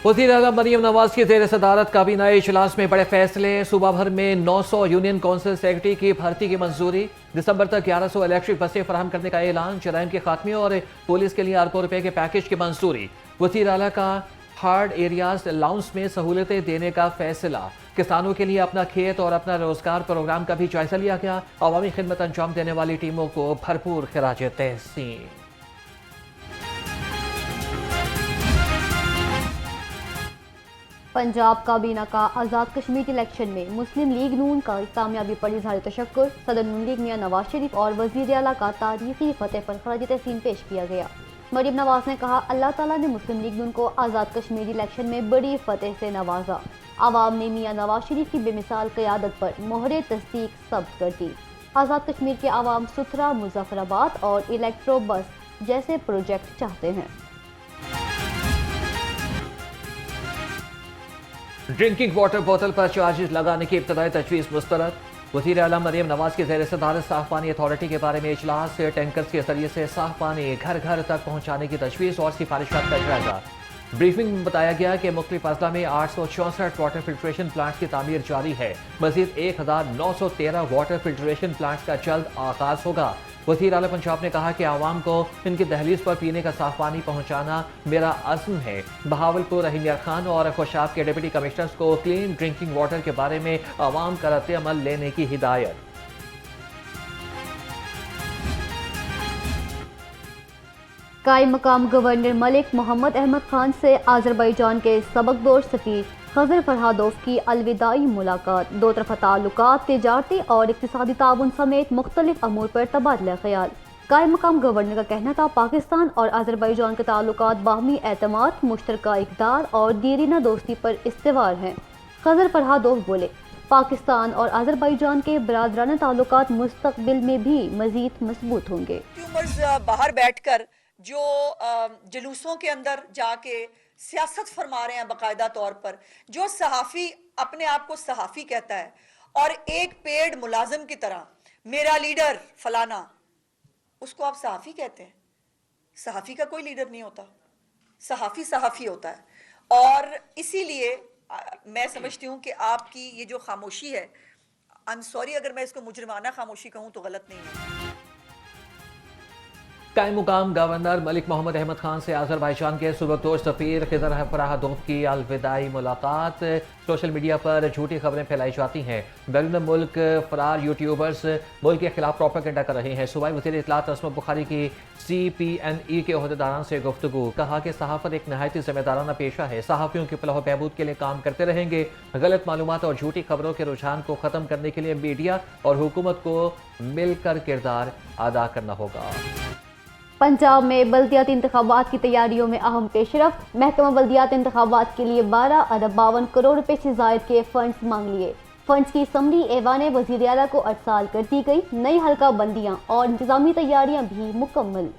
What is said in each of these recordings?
वज़ीर आज़म मरियम नवाज की ज़ेर सदारत काबीना इजलास में बड़े फैसले। सूबा भर में 900 यूनियन कौंसिल सेक्रेटरी की भर्ती की मंजूरी। दिसंबर तक 1100 इलेक्ट्रिक बसें फराहम करने का ऐलान। जराइम के खात्मे और पुलिस के लिए अरबों रुपए के पैकेज की मंजूरी। वज़ीर आला का हार्ड एरियाज अलाउंस में सहूलतें देने का फैसला। किसानों के लिए अपना खेत और अपना रोजगार प्रोग्राम का भी जायजा लिया गया। अवामी खिदमत अंजाम देने वाली टीमों को भरपूर खिराज तहसीन। पंजाब काबीना का आज़ाद कश्मीर इलेक्शन में मुस्लिम लीग नून का कामयाबी पर इज़हार तशक्कुर। सदर नून लीग मियां नवाज शरीफ और वज़ीर आला का तारीखी फतेह पर खराज तहसीन पेश किया गया। मरियम नवाज ने कहा, अल्लाह ताला ने मुस्लिम लीग नून को आज़ाद कश्मीर इलेक्शन में बड़ी फतेह से नवाजा। आवाम ने मियां नवाज शरीफ की बेमिसाल क़यादत पर मोहरे तस्दीक सब्ज़ कर दी। आज़ाद कश्मीर के आवाम सुथरा मुजफ्फराबाद और इलेक्ट्रो बस जैसे प्रोजेक्ट चाहते हैं। ड्रिंकिंग वाटर बोतल पर चार्जेस लगाने की इब्तदाई तजवीज़ मुस्तरद। वज़ीर आला मरियम नवाज की ज़ेर सदारत साफ पानी अथॉरिटी के बारे में इजलास से टैंकर्स के जरिए से साफ पानी घर घर तक पहुँचाने की तजवीज़ और सिफारिशात का जायजा। ब्रीफिंग में बताया गया कि मुख्तलिफ अजला में 864 वाटर फिल्ट्रेशन प्लांट्स की तामीर जारी है। मजीद 1913 वाटर फिल्ट्रेशन प्लांट्स का जल्द आगाज होगा। वज़ीर आला पंजाब ने कहा कि आवाम को इनकी दहलीज पर पीने का साफ पानी पहुँचाना मेरा अज़्म है। बहावलपुर रहीम यार खान और खुशाब के डिप्टी कमिश्नर्स को क्लीन ड्रिंकिंग वाटर के बारे में आवाम का रद्द अमल लेने की हिदायत। कायम मकाम गवर्नर मलिक मोहम्मद अहमद खान से आज़रबाईजान के सबकदोश सफ़ीर खज़र फरहादोव की अलविदाई मुलाकात। दो तरफ़ा ताल्लुकात, तिजारती और इक़्तिसादी ताउन समेत मुख्तलिफ अमूर पर तबादला ख्याल। कायम मकाम गवर्नर का कहना था, पाकिस्तान और आज़रबाईजान के ताल्लुकात बाहमी एतमाद, मुश्तरका इक़दार और दीरीना दोस्ती पर इस्तेवार हैं। खज़र फरहादोव बोले, पाकिस्तान और आज़रबाईजान के बरादराना ताल्लुकात मुस्तक़बिल में भी मज़ीद मजबूत होंगे। बाहर बैठकर जो जुलूसों के अंदर जाके सियासत फरमा रहे हैं, बाकायदा तौर पर जो सहाफ़ी अपने आप को सहाफ़ी कहता है और एक पेड मुलाजिम की तरह मेरा लीडर फलाना, उसको आप सहाफ़ी कहते हैं। सहाफ़ी का कोई लीडर नहीं होता, सहाफ़ी सहाफ़ी होता है। और इसीलिए मैं समझती हूँ कि आपकी ये जो खामोशी है, आई एम सॉरी अगर मैं इसको मुजरिमाना खामोशी कहूँ तो गलत नहीं है। कायम मुकाम गवर्नर मलिक मोहम्मद अहमद खान से आज़रबाईजान के सबकदोश सफ़ीर खज़र फरहादोव की अलविदाई मुलाकात। सोशल मीडिया पर झूठी खबरें फैलाई जाती हैं। बैरून मुल्क फरार यूट्यूबर्स मुल्क के खिलाफ प्रोपेगेंडा कर रहे हैं। सूबाई वज़ीर इत्तलात असमत बुखारी की CPNE के अहदेदारान से गुफ्तगू। कहा कि सहाफ़त एक नहायती ज़िम्मेदाराना पेशा है। सहाफ़ियों के फलाह बहबूद के लिए काम करते रहेंगे। गलत मालूमात और झूठी खबरों के रुझान को ख़त्म करने के लिए मीडिया और हुकूमत को मिलकर किरदार अदा करना होगा। पंजाब में बल्दियाती इंतखाबात की तैयारियों में अहम पेशरफ। महकमा बल्दियात इंतखाबात के लिए 12 अरब 52 करोड़ रुपए से ज़ायद के फंड्स मांग लिए। फंड्स की समरी ऐवान वज़ीर आला को अरसाल कर दी गई। नई हल्का बंदियाँ और इंतजामी तैयारियाँ भी मुकम्मल।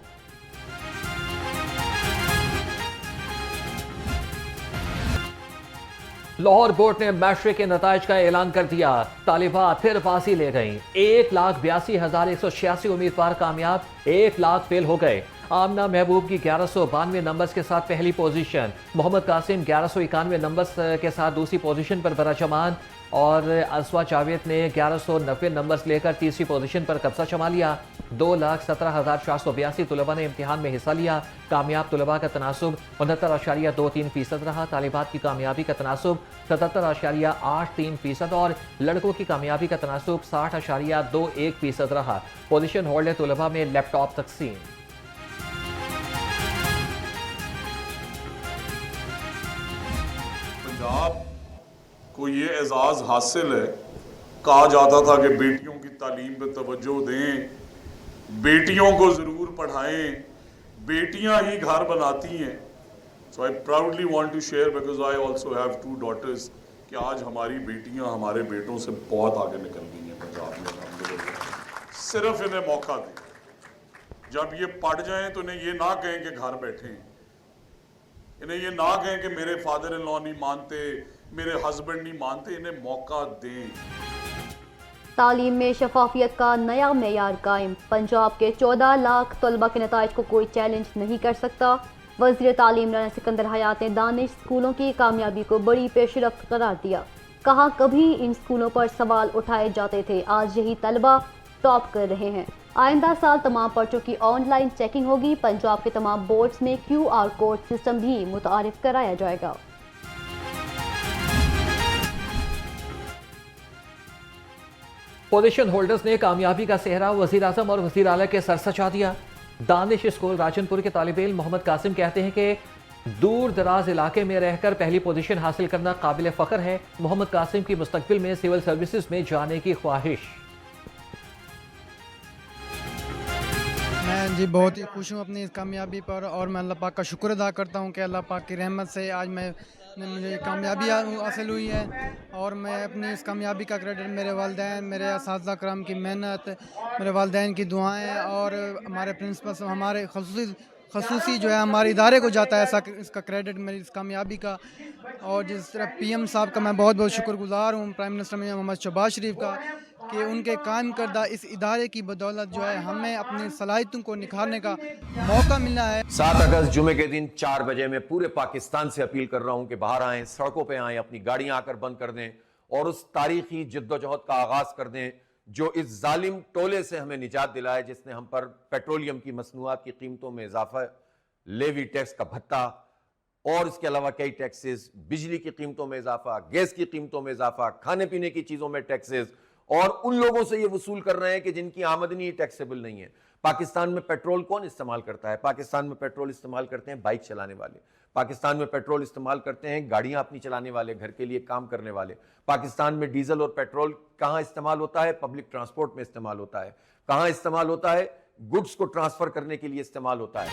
लाहौर बोर्ड ने मैट्रिक के नताइज का ऐलान कर दिया। तालिबात फिर फांसी ले गई। 1,82,186 उम्मीदवार कामयाब, 1 लाख फेल हो गए। आमना महबूब की 1192 नंबर्स के साथ पहली पोजीशन। मोहम्मद कासिम 1191 नंबर्स के साथ दूसरी पोजीशन पर बराजमान और असवा जावेद ने 1190 नंबर्स लेकर तीसरी पोजीशन पर कब्जा जमा लिया। 2,17,482 तलबा ने इम्तिहान में हिस्सा लिया। कामयाब तलबा का तनासुब 69.23% रहा। तालिबात की कामयाबी का तनासुब 77.83% और लड़कों की कामयाबी का तनासुब 60.21% रहा। पोजीशन होल्डर तलबा में लैपटॉप तकसीम। पंजाब को ये एजाज़ हासिल है। कहा जाता था कि बेटियों की तालीम पे तवज्जो दें, बेटियों को ज़रूर पढ़ाएं, बेटियां ही घर बनाती हैं। So I proudly want to share because I also have 2 daughters कि आज हमारी बेटियां हमारे बेटों से बहुत आगे निकल गई हैं पंजाब में। सिर्फ इन्हें मौका दें। जब ये पढ़ जाएं तो इन्हें ये ना कहें कि घर बैठे हैं, इन्हें ये ना कहें कि मेरे फादर इन लॉ नहीं मानते, मेरे हस्बैंड नहीं मानते। इन्हें मौका दें। तालीम में शफाफियत का नया मेयार कायम। पंजाब के 14 लाख तलबा के नताइज को कोई चैलेंज नहीं कर सकता। वज़ीर तालीम राना सिकंदर हयात ने दानिश स्कूलों की कामयाबी को बड़ी पेशरफ्त करार दिया। कहा कभी इन स्कूलों पर सवाल उठाए जाते थे, आज यही तलबा टॉप कर रहे हैं। आइंदा साल तमाम पर्चों की ऑनलाइन चेकिंग होगी। पंजाब के तमाम बोर्ड्स में QR कोड सिस्टम भी मुतारिफ कराया जाएगा। पोजीशन होल्डर्स ने कामयाबी का सेहरा वजीर आजम और वजीर आला के सर सजा दिया। दानिश स्कूल राजनपुर के तालिब इल्म मोहम्मद कासिम कहते हैं कि दूर दराज इलाके में रहकर पहली पोजीशन हासिल करना काबिल फ़ख्र है। मोहम्मद कासिम की मुस्तकबिल में सिविल सर्विसेज में जाने की ख्वाहिश। मैं जी बहुत ही खुश हूँ अपनी इस कामयाबी पर और मैं अल्लाह पाक का शुक्र अदा करता हूँ कि अल्लाह पाक की रहमत से आज मुझे कामयाबी हासिल हुई है। और मैं अपनी इस कामयाबी का क्रेडिट मेरे वालिदैन, मेरे असातिज़ा कराम की मेहनत, मेरे वालिदैन की दुआएं और हमारे प्रिंसिपल हमारे खसूसी जो है हमारे इदारे को जाता है। ऐसा इसका क्रेडिट मेरी इस कामयाबी का। और जिस तरह PM साहब का मैं बहुत बहुत शुक्रगुजार हूँ, प्राइम मिनिस्टर मोहम्मद शहबाज शरीफ का, कि उनके कायम करदा इस इदारे की बदौलत जो है हमें अपनी सलाहियतों को निखारने का मौका मिला है। 7 अगस्त जुमे के दिन 4 बजे मैं पूरे पाकिस्तान से अपील कर रहा हूं कि बाहर आएं, सड़कों पे आएं, अपनी गाड़ियां आकर बंद कर दें और उस तारीखी जद्दोजहद का आगाज कर दें जो इस जालिम टोले से हमें निजात दिलाए, जिसने हम पर पेट्रोलियम की मसनूआत की कीमतों में इजाफा, लेवी टैक्स का भत्ता और इसके अलावा कई टैक्सेस, बिजली की कीमतों में इजाफा, गैस की कीमतों में इजाफा, खाने पीने की चीजों में टैक्सेस, और उन लोगों से ये वसूल कर रहे हैं कि जिनकी आमदनी टैक्सेबल नहीं है। पाकिस्तान में पेट्रोल कौन इस्तेमाल करता है? पाकिस्तान में पेट्रोल इस्तेमाल करते हैं बाइक चलाने वाले, पाकिस्तान में पेट्रोल इस्तेमाल करते हैं गाड़ियां अपनी चलाने वाले, घर के लिए काम करने वाले। पाकिस्तान में डीजल और पेट्रोल कहां इस्तेमाल होता है? पब्लिक ट्रांसपोर्ट में इस्तेमाल होता है। कहां इस्तेमाल होता है? गुड्स को ट्रांसफर करने के लिए इस्तेमाल होता है।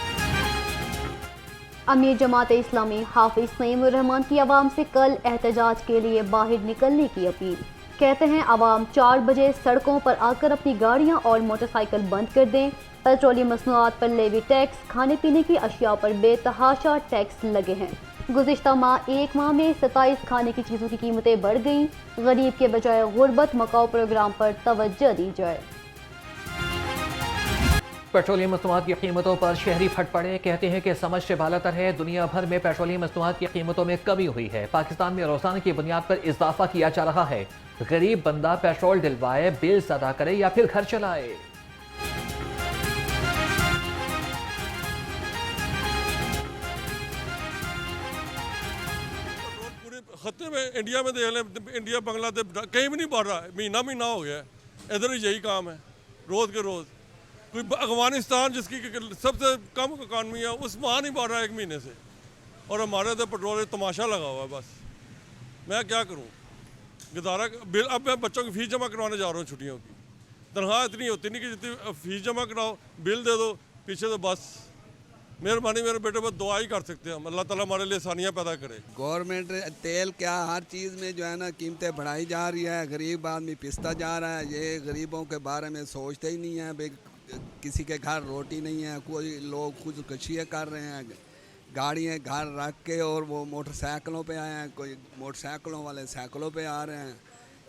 अमीर जमात इस्लामी हाफिज सईमुर रहमान की आवाम से कल एहतजाज के लिए बाहर निकलने की अपील। कहते हैं आवाम 4 बजे सड़कों पर आकर अपनी गाड़ियां और मोटरसाइकिल बंद कर दें। पेट्रोलियम मसनूआत पर लेवी टैक्स, खाने पीने की अशिया पर बेतहाशा टैक्स लगे हैं। गुज़िश्ता एक माह में 27 खाने की चीज़ों की कीमतें बढ़ गईं। गरीब के बजाय गुर्बत मकाऊ प्रोग्राम पर तवज्जो दी जाए। पेट्रोलियम मसनूआत की कीमतों पर शहरी फट पड़े। कहते हैं कि समझ से बालातर है, दुनिया भर में पेट्रोलियम मसनूआत की कीमतों में कमी हुई है। पाकिस्तान में रोजाना की बुनियाद पर इजाफा किया जा रहा है। गरीब बंदा पेट्रोल डलवाए, बिल्स अदा करे या फिर घर चलाए। पूरे खत्ते में इंडिया में देख लें, इंडिया बांग्लादेश कहीं भी नहीं बढ़ रहा है। महीना हो गया है, इधर यही काम है रोज के रोज। कोई अफगानिस्तान जिसकी सबसे कम इकानमी है, उस वहाँ नहीं बढ़ रहा है 1 महीने से, और हमारे तो पेट्रोल तमाशा लगा हुआ है। बस मैं क्या करूँ, गुजारा बिल। अब मैं बच्चों की फीस जमा करवाने जा रहा हूँ, छुट्टियों की तनख्वाह इतनी होती नहीं कि जितनी फीस जमा कराओ, बिल दे दो पीछे, तो बस मेहरबानी मेरे बेटे बस दुआ ही कर सकते हैं हम, अल्लाह ताला हमारे लिए आसानियाँ पैदा करे। गवर्नमेंट तेल क्या हर चीज़ में जो है ना कीमतें बढ़ाई जा रही है, गरीब आदमी पिसता जा रहा है। ये गरीबों के बारे में सोचते ही नहीं है। भाई किसी के घर रोटी नहीं है, कोई लोग खुदकुशियाँ कर रहे हैं, गाड़ियाँ घर रख के और वो मोटरसाइकिलों पे आए हैं, कोई मोटरसाइकिलों वाले साइकिलों पे आ रहे हैं।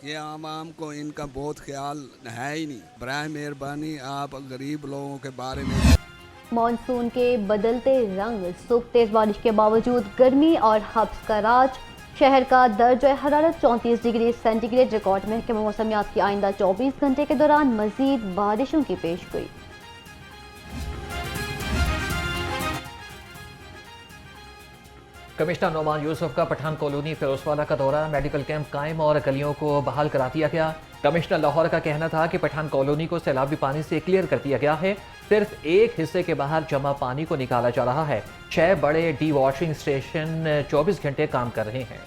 ये आम को इनका बहुत ख्याल है ही नहीं। बराए मेहरबानी आप गरीब लोगों के बारे में। मॉनसून के बदलते रंग, सुबह तेज बारिश के बावजूद गर्मी और हब्स का राज। शहर का दर्जा हरारत 34 डिग्री सेंटीग्रेड रिकॉर्ड। महकमा मौसमियात की आइंदा 24 घंटे के दौरान मजीद बारिशों की पेशगोई। कमिश्नर नोमान यूसुफ का पठान कॉलोनी फिरोजवाला का दौरा। मेडिकल कैंप कायम और गलियों को बहाल करा दिया गया। कमिश्नर लाहौर का कहना था कि पठान कॉलोनी को सैलाबी पानी से क्लियर कर दिया गया है, सिर्फ एक हिस्से के बाहर जमा पानी को निकाला जा रहा है। 6 बड़े डी वॉशिंग स्टेशन 24 घंटे काम कर रहे हैं।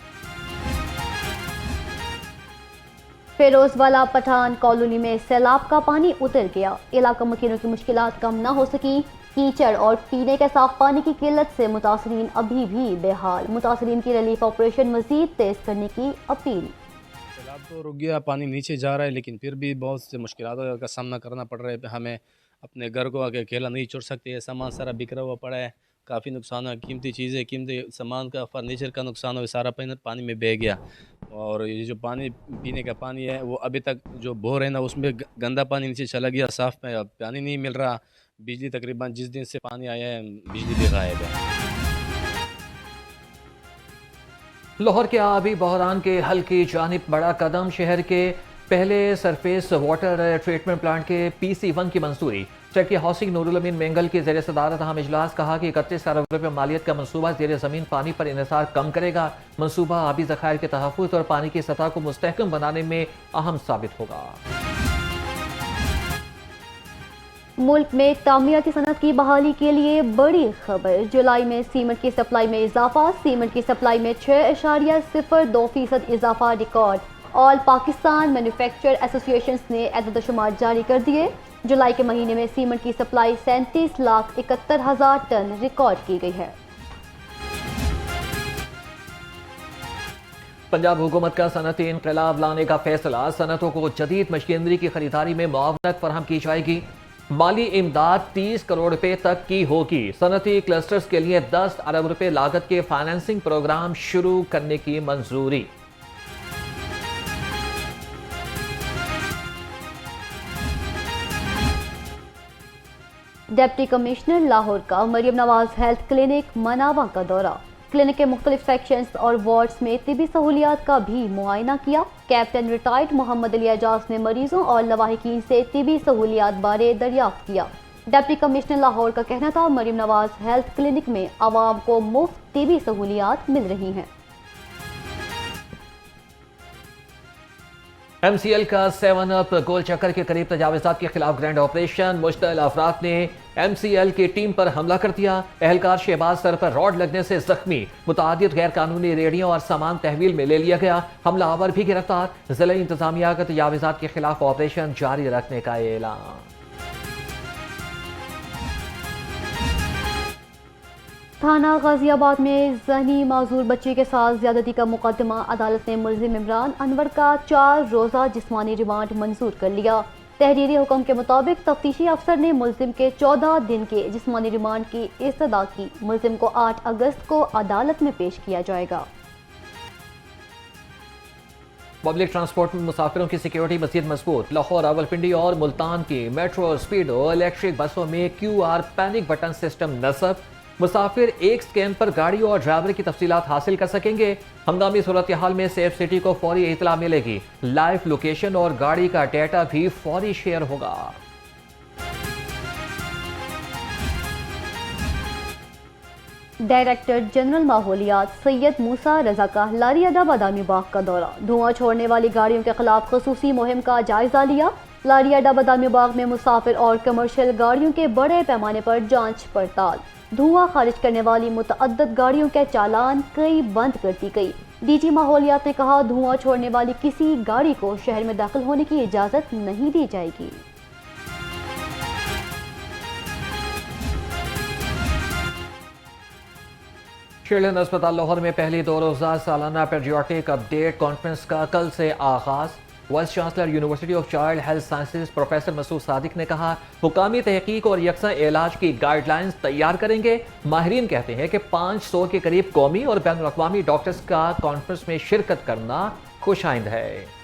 फिरोजवाला पठान कॉलोनी में सैलाब का पानी उतर गया। इलाका मकीनों की मुश्किलात कम न हो सकी। कीचड़ और पीने के साफ पानी की किल्लत से मुतासरीन अभी भी बेहाल। मुतासरीन की रिलीफ ऑपरेशन मजीद तेज करने की अपील। सैलाब तो रुक गया, पानी नीचे जा रहा है, लेकिन फिर भी बहुत से मुश्किलों का सामना करना पड़ रहा है। हमें अपने घर को आके अकेला नहीं छोड़ सकते। सामान सारा बिखरा हुआ पड़ा है, काफ़ी नुकसान है। कीमती चीज़ें, कीमती सामान का, फर्नीचर का नुकसान हो, सारा पानी में बह गया। और ये जो पानी पीने का पानी है वो अभी तक जो बोर है ना उसमें गंदा पानी नीचे चला गया, साफ़ पानी नहीं मिल रहा। बिजली तकरीबन जिस दिन से पानी आया है बिजली भी गायब है। लाहौर के आबी बहरान के हल की जानिब बड़ा कदम, शहर के पहले सरफेस वाटर ट्रीटमेंट प्लांट के PC1 की मंजूरी। चेक हाउसिंग नूरुल अमीन मेंगल की ज़ेर सदारत अहम इजलास, कहा कि 31 अरब रुपये मालियत का मनसूबा ज़ेर ज़मीन पानी पर इन्हिसार कम करेगा। मनसूबा आबी ज़खायर के तहफ़्फ़ुज़ और पानी की सतह को मुस्तहकम बनाने में अहम साबित होगा। मुल्क में तामीराती सनत की बहाली के लिए बड़ी खबर, जुलाई में सीमेंट की सप्लाई में इजाफा, सीमेंट की सप्लाई में 6.02% इजाफा record. All Pakistan manufacture association ने एतदशुमार जारी कर दिए। जुलाई के महीने में सीमेंट की सप्लाई 37,71,000 टन रिकॉर्ड की गई है। पंजाब हुकूमत का सनती इनकलाब लाने का फैसला, सनतों को जदीद मशीनरी की खरीदारी में मुआवनत फराहम की जाएगी। माली इमदाद 30 करोड़ रुपए तक की होगी। सनती क्लस्टर्स के लिए 10 अरब रुपए लागत के फाइनेंसिंग प्रोग्राम शुरू करने की मंजूरी। डिप्टी कमिश्नर लाहौर का मरियम नवाज हेल्थ क्लिनिक मनावा का दौरा। क्लिनिक के मुख्तलिफ सेक्शंस और वार्ड्स में तिबी सहूलियात का भी मुआयना किया। कैप्टन रिटायर्ड मोहम्मद अली एजाज ने मरीजों और लवाहिकीन से तिबी सहूलियात बारे दरियाफ्त किया। डिप्टी कमिश्नर लाहौर का कहना था मरियम नवाज हेल्थ क्लिनिक में आवाम को मुफ्त तिबी सहूलियात मिल रही हैं। MCL का 7 अप गोल चक्कर के करीब तजावज़ात के खिलाफ ग्रैंड ऑपरेशन। मुश्तल अफराद ने MCL की टीम पर हमला कर दिया। एहलकार शहबाज सर पर रॉड लगने से जख्मी। मुतादिद गैर कानूनी रेडियों और सामान तहवील में ले लिया गया। हमलावर भी गिरफ्तार। जिला इंतजामिया का तजावज़ात के खिलाफ ऑपरेशन जारी रखने का ऐलान। थाना गाजियाबाद में ज़हनी माजूर बच्चे के साथ ज्यादती का मुकदमा, अदालत ने मुलजिम इमरान अनवर का 4 रोज़ा जिस्मानी रिमांड मंजूर कर लिया। तहरीरी हुक्म के मुताबिक तफ्तीशी अफसर ने मुलजिम के 14 दिन के जिस्मानी रिमांड की इस्तदा की। मुलजिम को 8 अगस्त को अदालत में पेश किया जाएगा। पब्लिक ट्रांसपोर्ट में मुसाफिरों की सिक्योरिटी मज़ीद मजबूत। लाहौर, रावलपिंडी और मुल्तान की मेट्रो, स्पीडो, इलेक्ट्रिक बसों में QR पैनिक बटन सिस्टम नस्ब। मुसाफिर एक स्कैन पर गाड़ी और ड्राइवर की तफसीलात हासिल कर सकेंगे। हंगामी सूरत हाल में सेफ सिटी को फौरी इतला मिलेगी। लाइव लोकेशन और गाड़ी का डेटा भी फौरी शेयर होगा। डायरेक्टर जनरल माहौलियात सैयद मूसा रजा का लारियाडा बादामी बाग का दौरा। धुआं छोड़ने वाली गाड़ियों के खिलाफ खसूसी मुहिम का जायजा लिया। लारियाडा बादामी बाग में मुसाफिर और कमर्शियल गाड़ियों के बड़े पैमाने पर जांच पड़ताल। धुआं खारिज करने वाली मुतअद्दिद गाड़ियों के चालान कई बंद कर दी गई। DG माहौलियात ने कहा धुआं छोड़ने वाली किसी गाड़ी को शहर में दाखिल होने की इजाजत नहीं दी जाएगी। चिल्ड्रन अस्पताल लाहौर में पहली 2 रोज़ा सालाना पेडियाट्रिक अपडेट कॉन्फ्रेंस का कल से आगाज। Vice chancellor university of child health sciences professor Masood Sadiq ने कहा हुकामी तहकीक और यकसा इलाज की गाइडलाइंस तैयार करेंगे। माहिरीन कहते हैं कि 500 के करीब कौमी और बैनुल अक़वामी डॉक्टर्स का कॉन्फ्रेंस में शिरकत करना खुशाइंद है।